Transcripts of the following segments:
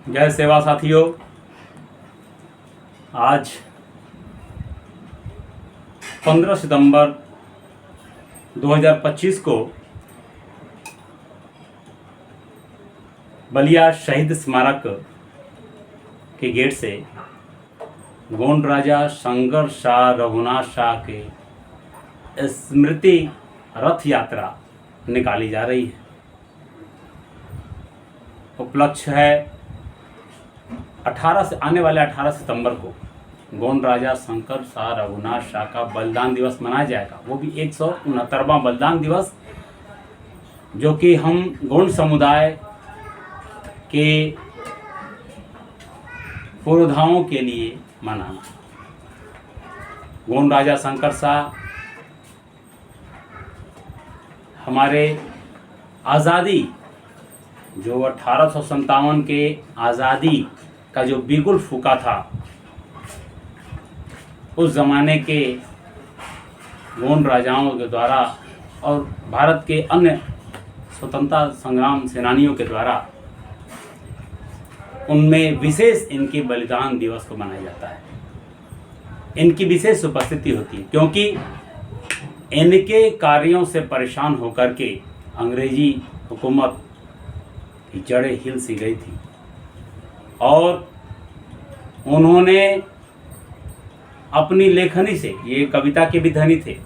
जय सेवा साथियों, आज 15 सितंबर 2025 को बलिया शहीद स्मारक के गेट से गोंड राजा शंकर शाह रघुनाथ शाह के स्मृति रथ यात्रा निकाली जा रही है। उपलक्ष्य है आने वाले 18 सितंबर को गोंड राजा शंकर शाह रघुनाथ शाह का बलिदान दिवस मनाया जाएगा। वो भी 169वां बलिदान दिवस, जो कि हम गोंड समुदाय के पुरोधाओं के लिए मनाना। गोंड राजा शंकर शाह हमारे आज़ादी, जो 1857 के आज़ादी का जो बिगुल फूका था, उस ज़माने के गोंड राजाओं के द्वारा और भारत के अन्य स्वतंत्रता संग्राम सेनानियों के द्वारा, उनमें विशेष इनके बलिदान दिवस को मनाया जाता है। इनकी विशेष उपस्थिति होती है क्योंकि इनके कार्यों से परेशान होकर के अंग्रेजी हुकूमत की जड़ें हिल सी गई थी और उन्होंने अपनी लेखनी से, ये कविता के भी धनी थे,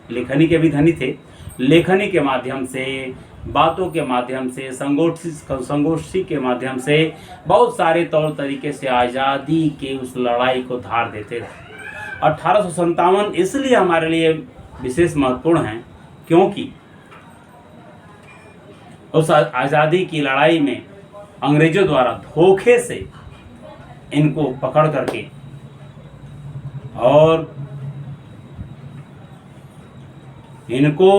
लेखनी के भी धनी थे, लेखनी के माध्यम से, बातों के माध्यम से, संगोष्ठी के माध्यम से बहुत सारे तौर तरीके से आज़ादी के उस लड़ाई को धार देते रहे। 1857 इसलिए हमारे लिए विशेष महत्वपूर्ण है क्योंकि उस आज़ादी की लड़ाई में अंग्रेजों द्वारा धोखे से इनको पकड़ करके और इनको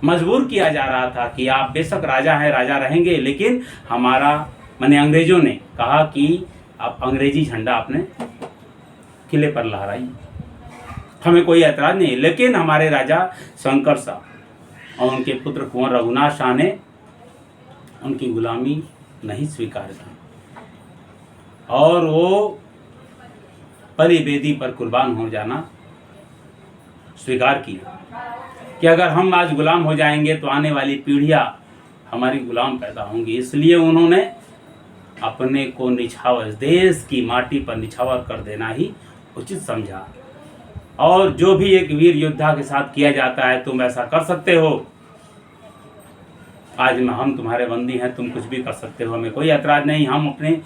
मजबूर किया जा रहा था कि आप बेशक राजा हैं, राजा रहेंगे, लेकिन हमारा अंग्रेजों ने कहा कि आप अंग्रेजी झंडा अपने किले पर लहराइए, हमें कोई ऐतराज नहीं। लेकिन हमारे राजा शंकर शाह और उनके पुत्र कुंवर रघुनाथ शाह ने उनकी गुलामी नहीं स्वीकार की और वो बलि बेदी पर कुर्बान हो जाना स्वीकार किया कि अगर हम आज गुलाम हो जाएंगे तो आने वाली पीढ़ियां हमारी गुलाम पैदा होंगी। इसलिए उन्होंने अपने को निछावर, देश की माटी पर निछावर कर देना ही उचित समझा। और जो भी एक वीर योद्धा के साथ किया जाता है, तुम ऐसा कर सकते हो, आज हम तुम्हारे बंदी हैं, तुम कुछ भी कर सकते हो, हमें कोई ऐतराज नहीं, हम अपने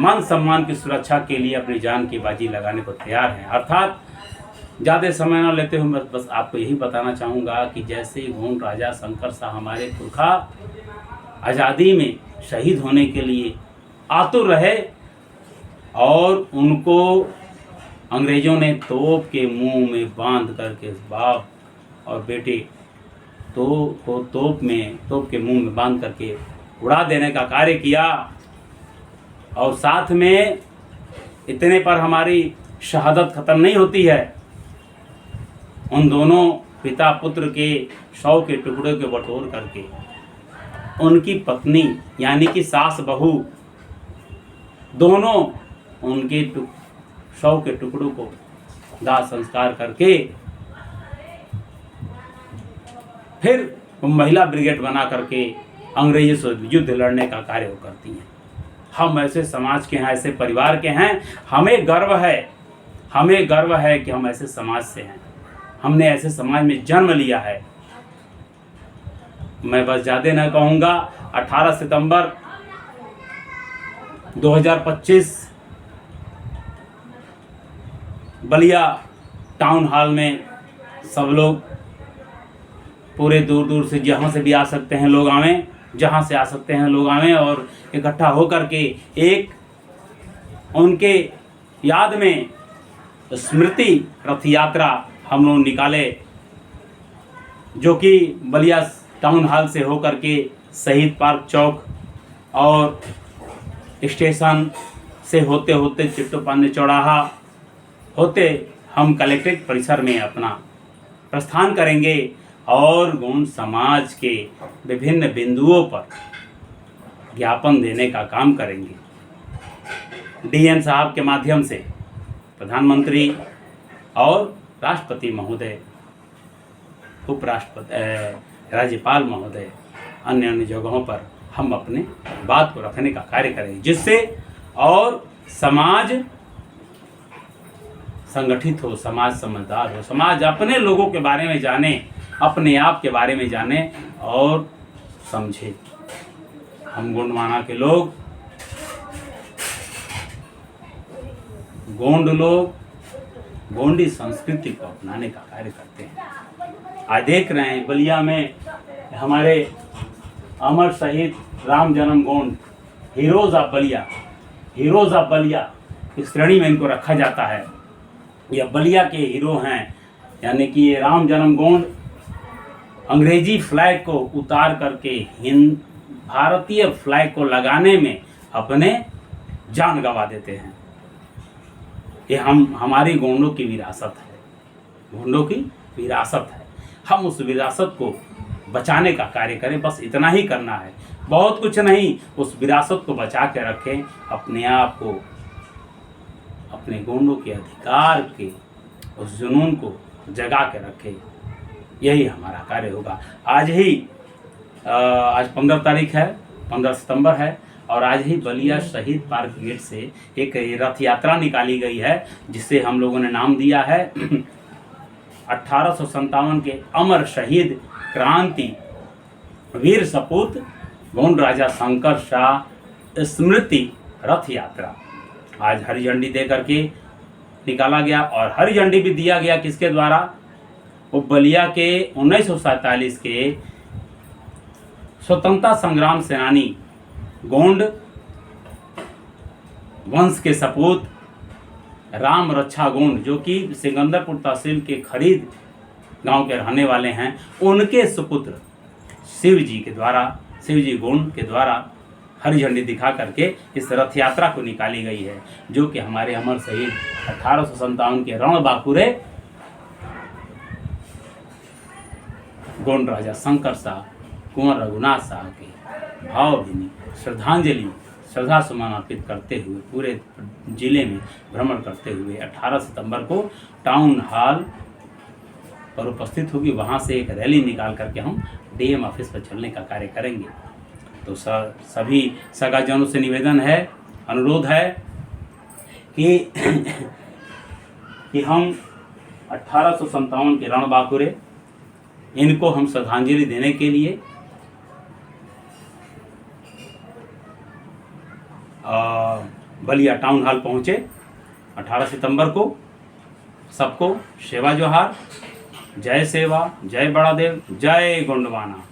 मान सम्मान की सुरक्षा के लिए अपनी जान की बाजी लगाने को तैयार हैं। अर्थात ज़्यादा समय न लेते हुए बस आपको यही बताना चाहूँगा कि जैसे गोंड राजा शंकर शाह हमारे पुरखा आज़ादी में शहीद होने के लिए आतुर रहे और उनको अंग्रेज़ों ने तोप के मुंह में बांध करके बाप और बेटे तोप के मुंह में बांध करके उड़ा देने का कार्य किया। और साथ में इतने पर हमारी शहादत ख़त्म नहीं होती है, उन दोनों पिता पुत्र के शव के टुकड़े के बटोर करके उनकी पत्नी यानी कि सास बहू दोनों उनके शव के टुकड़ों को दाह संस्कार करके फिर महिला ब्रिगेड बना करके अंग्रेजों से युद्ध लड़ने का कार्य वो करती हैं। हम ऐसे समाज के हैं, ऐसे परिवार के हैं, हमें गर्व है कि हम ऐसे समाज से हैं, हमने ऐसे समाज में जन्म लिया है। मैं बस ज़्यादा न कहूँगा। 18 सितंबर 2025 बलिया टाउन हॉल में सब लोग पूरे दूर दूर से जहाँ से भी आ सकते हैं लोग आवें, जहाँ से आ सकते हैं लोग आवें और इकट्ठा होकर के एक उनके याद में स्मृति रथ यात्रा हम लोग निकाले, जो कि बलिया टाउन हॉल से होकर के शहीद पार्क चौक और स्टेशन से होते होते चिट्टोपानी चौराहा होते हम कलेक्ट्रेट परिसर में अपना प्रस्थान करेंगे और गोंड समाज के विभिन्न बिंदुओं पर ज्ञापन देने का काम करेंगे। डीएम साहब के माध्यम से प्रधानमंत्री और राष्ट्रपति महोदय, उपराष्ट्रपति, राज्यपाल महोदय, अन्य अन्य जगहों पर हम अपने बात को रखने का कार्य करेंगे, जिससे और समाज संगठित हो, समाज समझदार हो, समाज अपने लोगों के बारे में जाने, अपने आप के बारे में जाने और समझे। हम गोंडवाना के लोग, गोंड लोग गोंडी संस्कृति को अपनाने का कार्य करते हैं। आज देख रहे हैं बलिया में हमारे अमर शहीद राम जन्म गोंड, हीरोज ऑफ बलिया इस श्रेणी में इनको रखा जाता है। यह बलिया के हीरो हैं, यानी कि ये राम जन्म गोंड अंग्रेजी फ्लैग को उतार करके भारतीय फ्लैग को लगाने में अपने जान गंवा देते हैं। ये हमारी गोंडों की विरासत है, गोंडों की विरासत है। हम उस विरासत को बचाने का कार्य करें, बस इतना ही करना है, बहुत कुछ नहीं। उस विरासत को बचा के रखें, अपने आप को, अपने गोंडों के अधिकार के उस जुनून को जगा के रखें, यही हमारा कार्य होगा। आज 15 तारीख है, 15 सितंबर है, और आज ही बलिया शहीद पार्क गेट से एक रथ यात्रा निकाली गई है, जिसे हम लोगों ने नाम दिया है 1857 के अमर शहीद क्रांति वीर सपूत गोंड राजा शंकर शाह स्मृति रथ यात्रा आज हरी झंडी दे करके निकाला गया। और हरी झंडी भी दिया गया किसके द्वारा? वो बलिया के 1947 के स्वतंत्रता संग्राम सेनानी गोंड वंश के सपूत राम रक्षा गोंड, जो कि सिकंदरपुर तहसील के खरीद गांव के रहने वाले हैं, उनके सुपुत्र शिवजी गोंड के द्वारा हरी झंडी दिखा करके इस रथ यात्रा को निकाली गई है, जो कि हमारे अमर शहीद 1857 के रणबांकुरे गोंड राजा शंकर शाह कुंवर रघुनाथ शाह के भावभीनी श्रद्धा सुमन अर्पित करते हुए पूरे जिले में भ्रमण करते हुए 18 सितंबर को टाउन हॉल पर उपस्थित होगी। वहाँ से एक रैली निकाल करके हम डीएम ऑफिस पर चलने का कार्य करेंगे। तो सभी सगाजनों से निवेदन है, अनुरोध है कि हम 1857 के रणबांकुरे, इनको हम श्रद्धांजलि देने के लिए बलिया टाउन हॉल पहुँचे 18 सितंबर को। सबको सेवा जोहार, जय सेवा, जय बड़ादेव, जय गोंडवाना।